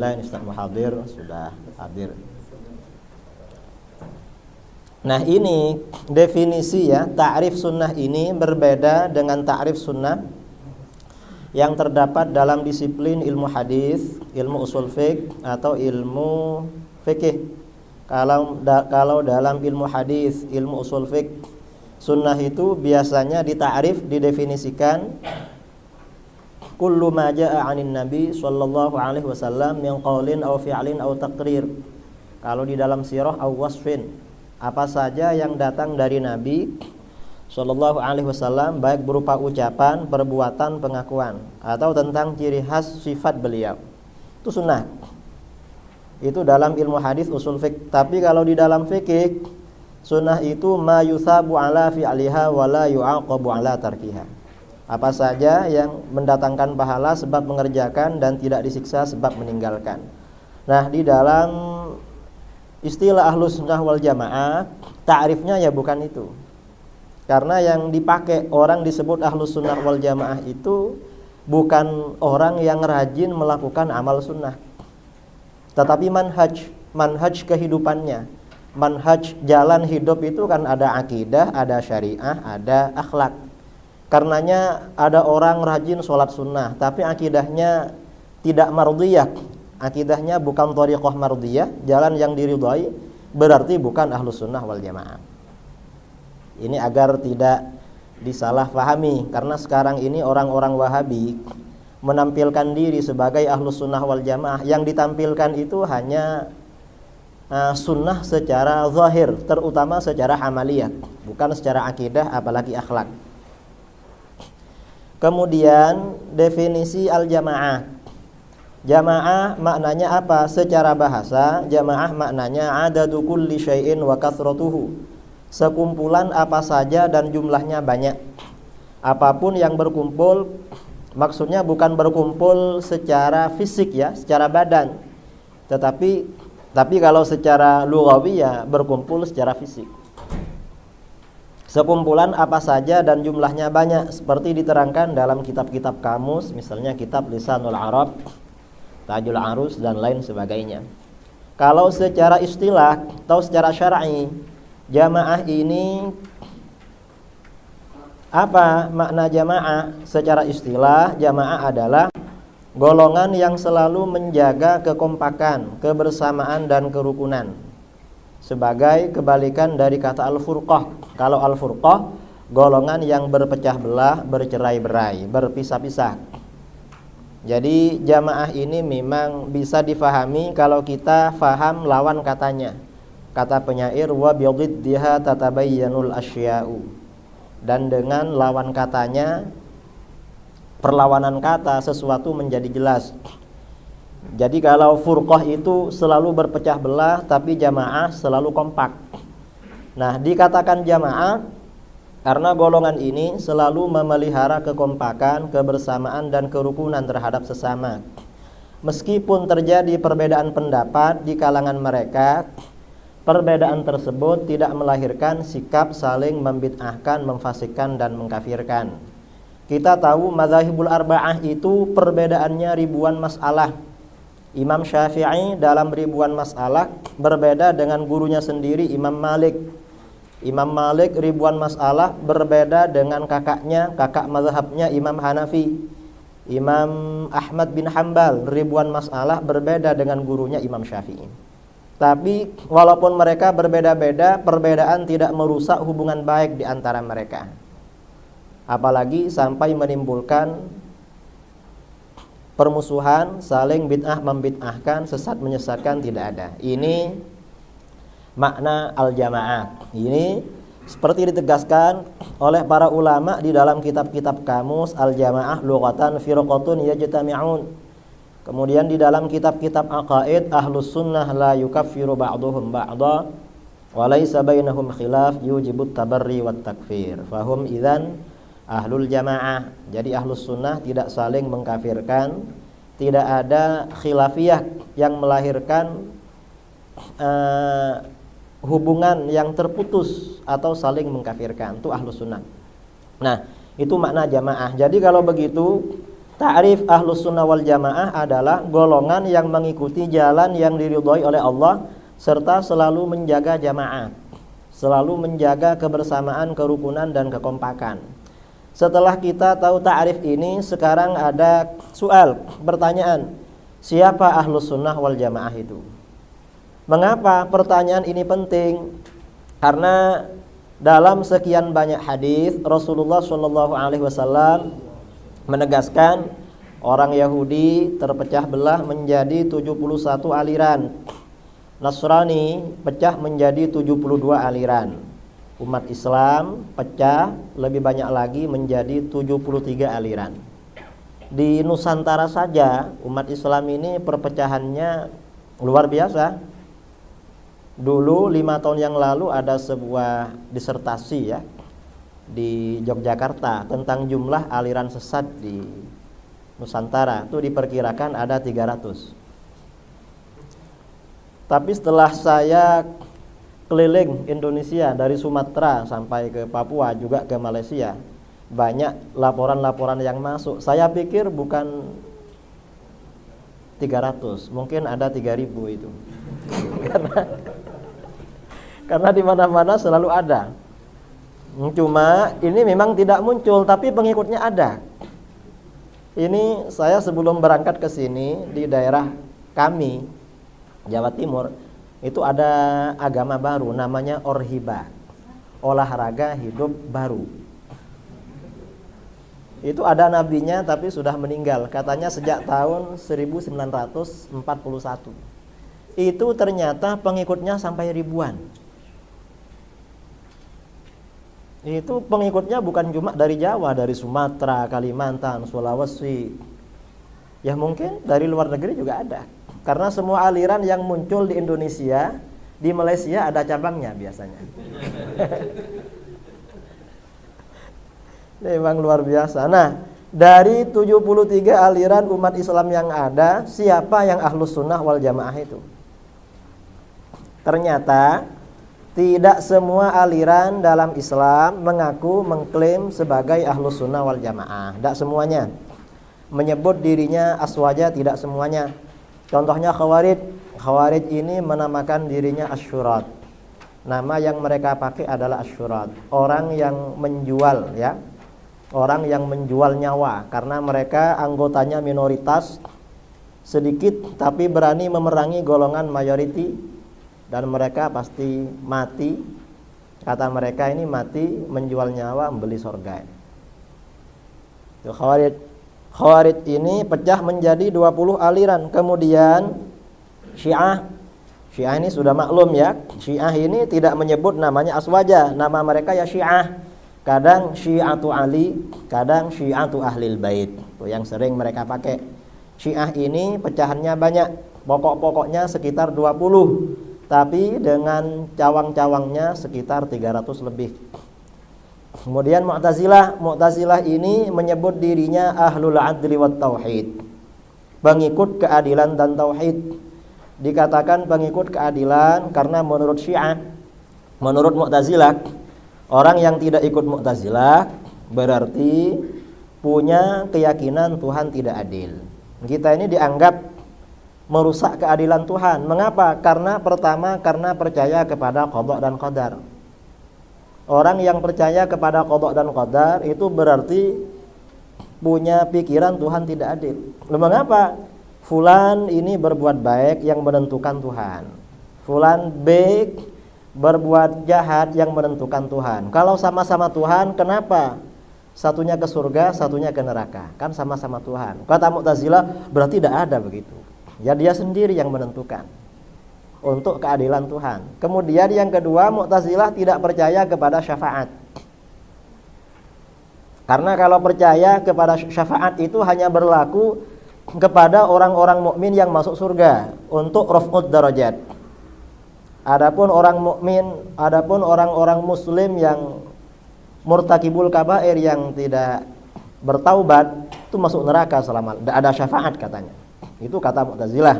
Lain Ustaz Muhadir sudah hadir. Nah, ini definisi ya, ta'rif sunnah ini berbeda dengan ta'rif sunnah yang terdapat dalam disiplin ilmu hadis, ilmu usul fiqh atau ilmu fikih. Kalau dalam ilmu hadis, ilmu usul fiqh, sunnah itu biasanya dita'rif, didefinisikan kullu ma jaa'a 'anin nabi sallallahu alaihi wasallam min qaulin aw fi'lin aw taqrir. Kalau di dalam sirah aw wasfin, apa saja yang datang dari nabi sallallahu alaihi wasallam baik berupa ucapan, perbuatan, pengakuan atau tentang ciri khas sifat beliau. Itu sunnah. Itu dalam ilmu hadis usul fiqh. Tapi kalau di dalam fikih, sunnah itu ma yusabu ala fi'liha wa la yu'aqabu ala tarkiha. Apa saja yang mendatangkan pahala sebab mengerjakan dan tidak disiksa sebab meninggalkan. Nah, di dalam istilah Ahlus Sunnah wal Jamaah, ta'rifnya ya bukan itu. Karena yang dipakai orang disebut Ahlus Sunnah wal Jamaah itu bukan orang yang rajin melakukan amal sunnah, tetapi manhaj kehidupannya. Manhaj jalan hidup itu kan ada akidah, ada syariah, ada akhlak. Karenanya ada orang rajin sholat sunnah, tapi akidahnya tidak mardiyah, akidahnya bukan thariqah mardiyah, jalan yang diridhai, berarti bukan Ahlus Sunnah wal Jamaah. Ini agar tidak disalahpahami, karena sekarang ini orang-orang Wahabi menampilkan diri sebagai Ahlus Sunnah wal Jamaah. Yang ditampilkan itu hanya sunnah secara zahir, terutama secara amaliyah, bukan secara akidah apalagi akhlak. Kemudian definisi al-jamaah. Jamaah maknanya apa? Secara bahasa, jamaah maknanya adadu kulli syai'in wa kathratuhu. Sekumpulan apa saja dan jumlahnya banyak. Apapun yang berkumpul, maksudnya bukan berkumpul secara fisik ya, secara badan. Tapi kalau secara lughawi ya berkumpul secara fisik. Sekumpulan apa saja dan jumlahnya banyak, seperti diterangkan dalam kitab-kitab kamus, misalnya kitab Lisanul Arab, Tajul Arus dan lain sebagainya. Kalau secara istilah atau secara syar'i, jamaah ini apa makna jamaah? Secara istilah, jamaah adalah golongan yang selalu menjaga kekompakan, kebersamaan dan kerukunan. Sebagai kebalikan dari kata al-furqah. Kalau al-furqah, golongan yang berpecah belah, bercerai-berai, berpisah-pisah. Jadi jamaah ini memang bisa difahami kalau kita faham lawan katanya. Kata penyair, wa bididdiha tatabayyanul asya'u. Dan dengan lawan katanya, perlawanan kata sesuatu menjadi jelas. Jadi kalau furqah itu selalu berpecah belah, tapi jamaah selalu kompak. Nah, dikatakan jamaah karena golongan ini selalu memelihara kekompakan, kebersamaan dan kerukunan terhadap sesama. Meskipun terjadi perbedaan pendapat di kalangan mereka, perbedaan tersebut tidak melahirkan sikap saling membid'ahkan, memfasikkan dan mengkafirkan. Kita tahu madzhabul arba'ah itu perbedaannya ribuan masalah. Imam Syafi'i dalam ribuan masalah berbeda dengan gurunya sendiri Imam Malik. Imam Malik ribuan masalah berbeda dengan kakaknya, kakak mazhabnya Imam Hanafi. Imam Ahmad bin Hambal ribuan masalah berbeda dengan gurunya Imam Syafi'i. Tapi walaupun mereka berbeda-beda, perbedaan tidak merusak hubungan baik di antara mereka. Apalagi sampai menimbulkan permusuhan, saling bid'ah membid'ahkan, sesat menyesatkan, tidak ada. Ini makna al-jamaah. Ini seperti ditegaskan oleh para ulama di dalam kitab-kitab kamus, al-jamaah lughatan firqatun yajtami'un. Kemudian di dalam kitab-kitab aqaid, Ahlus Sunnah la yukaffiru ba'duhum ba'dha wa laysa bainahum khilaf yujibut tabarri wat takfir. Fahum idzan Ahlul Jamaah. Jadi Ahlus Sunnah tidak saling mengkafirkan, tidak ada khilafiyah yang melahirkan hubungan yang terputus atau saling mengkafirkan. Itu Ahlus Sunnah. Nah, itu makna jamaah. Jadi kalau begitu ta'rif Ahlus Sunnah wal Jamaah adalah golongan yang mengikuti jalan yang diridhoi oleh Allah serta selalu menjaga jamaah, selalu menjaga kebersamaan, kerukunan dan kekompakan. Setelah kita tahu ta'rif ini, sekarang ada pertanyaan, siapa Ahlus Sunnah wal Jamaah itu? Mengapa pertanyaan ini penting? Karena dalam sekian banyak hadis Rasulullah SAW menegaskan orang Yahudi terpecah belah menjadi 71 aliran, Nasrani pecah menjadi 72 aliran, umat Islam pecah lebih banyak lagi menjadi 73 aliran. Di Nusantara saja umat Islam ini perpecahannya luar biasa. Dulu 5 tahun yang lalu ada sebuah disertasi ya di Yogyakarta tentang jumlah aliran sesat di Nusantara. Itu diperkirakan ada 300. Tapi setelah saya keliling Indonesia dari Sumatera sampai ke Papua juga ke Malaysia, banyak laporan-laporan yang masuk. Saya pikir bukan 300, mungkin ada 3000 itu. Karena di mana-mana selalu ada. Cuma ini memang tidak muncul, tapi pengikutnya ada. Ini saya sebelum berangkat ke sini di daerah kami, Jawa Timur, itu ada agama baru namanya Orhiba, olahraga hidup baru. Itu ada nabinya tapi sudah meninggal, katanya sejak tahun 1941. Itu ternyata pengikutnya sampai ribuan. Itu pengikutnya bukan cuma dari Jawa, dari Sumatera, Kalimantan, Sulawesi. Ya mungkin dari luar negeri juga ada. Karena semua aliran yang muncul di Indonesia, di Malaysia ada cabangnya biasanya. Ini memang luar biasa. Nah, dari 73 aliran umat Islam yang ada, siapa yang Ahlus Sunnah wal Jamaah itu? Ternyata tidak semua aliran dalam Islam mengklaim sebagai Ahlus Sunnah wal Jamaah. Tidak semuanya. Menyebut dirinya aswaja, tidak semuanya. Contohnya Khawarij. Khawarij ini menamakan dirinya Asyurat. Nama yang mereka pakai adalah Asyurat. Orang yang menjual ya. Orang yang menjual nyawa, karena mereka anggotanya minoritas sedikit tapi berani memerangi golongan mayoriti. Dan mereka pasti mati. Kata mereka ini mati menjual nyawa membeli surga. Itu Khawarij. Khawarij ini pecah menjadi 20 aliran. Kemudian Syiah. Syiah ini sudah maklum ya. Syiah ini tidak menyebut namanya aswaja. Nama mereka ya Syiah. Kadang Syiatu Ali, kadang Syiatu Ahlil Bait. Itu yang sering mereka pakai. Syiah ini pecahannya banyak. Pokok-pokoknya sekitar 20. Tapi dengan cawang-cawangnya sekitar 300 lebih. Kemudian Mu'tazilah. Mu'tazilah ini menyebut dirinya Ahlul Adli wat Tauhid, pengikut keadilan dan tauhid. Dikatakan pengikut keadilan karena menurut Syiah, menurut Mu'tazilah, orang yang tidak ikut Mu'tazilah berarti punya keyakinan Tuhan tidak adil. Kita ini dianggap merusak keadilan Tuhan. Mengapa? Karena pertama, karena percaya kepada qada dan qadar. Orang yang percaya kepada qada dan qadar itu berarti punya pikiran Tuhan tidak adil. Mengapa? Fulan ini berbuat baik yang menentukan Tuhan. Fulan baik berbuat jahat yang menentukan Tuhan. Kalau sama-sama Tuhan, kenapa satunya ke surga, satunya ke neraka? Kan sama-sama Tuhan. Kata Mu'tazilah, berarti tidak ada begitu. Ya dia sendiri yang menentukan untuk keadilan Tuhan. Kemudian yang kedua, Mu'tazilah tidak percaya kepada syafaat. Karena kalau percaya kepada syafaat itu hanya berlaku kepada orang-orang mukmin yang masuk surga untuk raf'ud darajat. Adapun orang mukmin, adapun orang-orang muslim yang murtakibul kabair yang tidak bertaubat itu masuk neraka selama tidak ada syafaat katanya. Itu kata Mu'tazilah.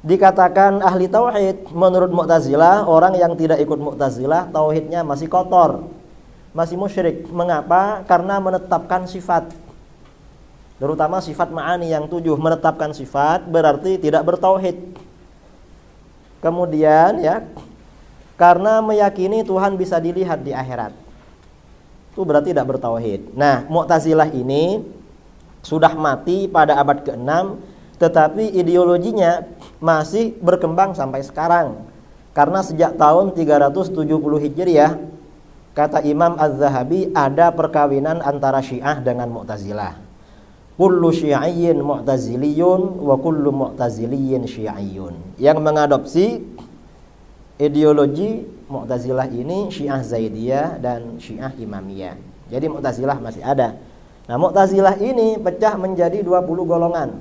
Dikatakan ahli tauhid, menurut Mu'tazilah, orang yang tidak ikut Mu'tazilah tauhidnya masih kotor, masih musyrik. Mengapa? Karena menetapkan sifat. terutama sifat ma'ani yang 7, menetapkan sifat berarti tidak bertauhid. Kemudian ya, karena meyakini Tuhan bisa dilihat di akhirat, itu berarti tidak bertauhid. Nah, Mu'tazilah ini sudah mati pada abad ke-6, tetapi ideologinya masih berkembang sampai sekarang. Karena sejak tahun 370 Hijriah, kata Imam Az-Zahabi, ada perkawinan antara Syiah dengan Mu'tazilah. Kullu syi'iyyin mu'taziliyun wa kullu mu'taziliyyin syi'iyyun. Yang mengadopsi ideologi Mu'tazilah ini Syiah Zaidiyah dan Syiah Imamiyah. Jadi Mu'tazilah masih ada. Nah, Mu'tazilah ini pecah menjadi 20 golongan.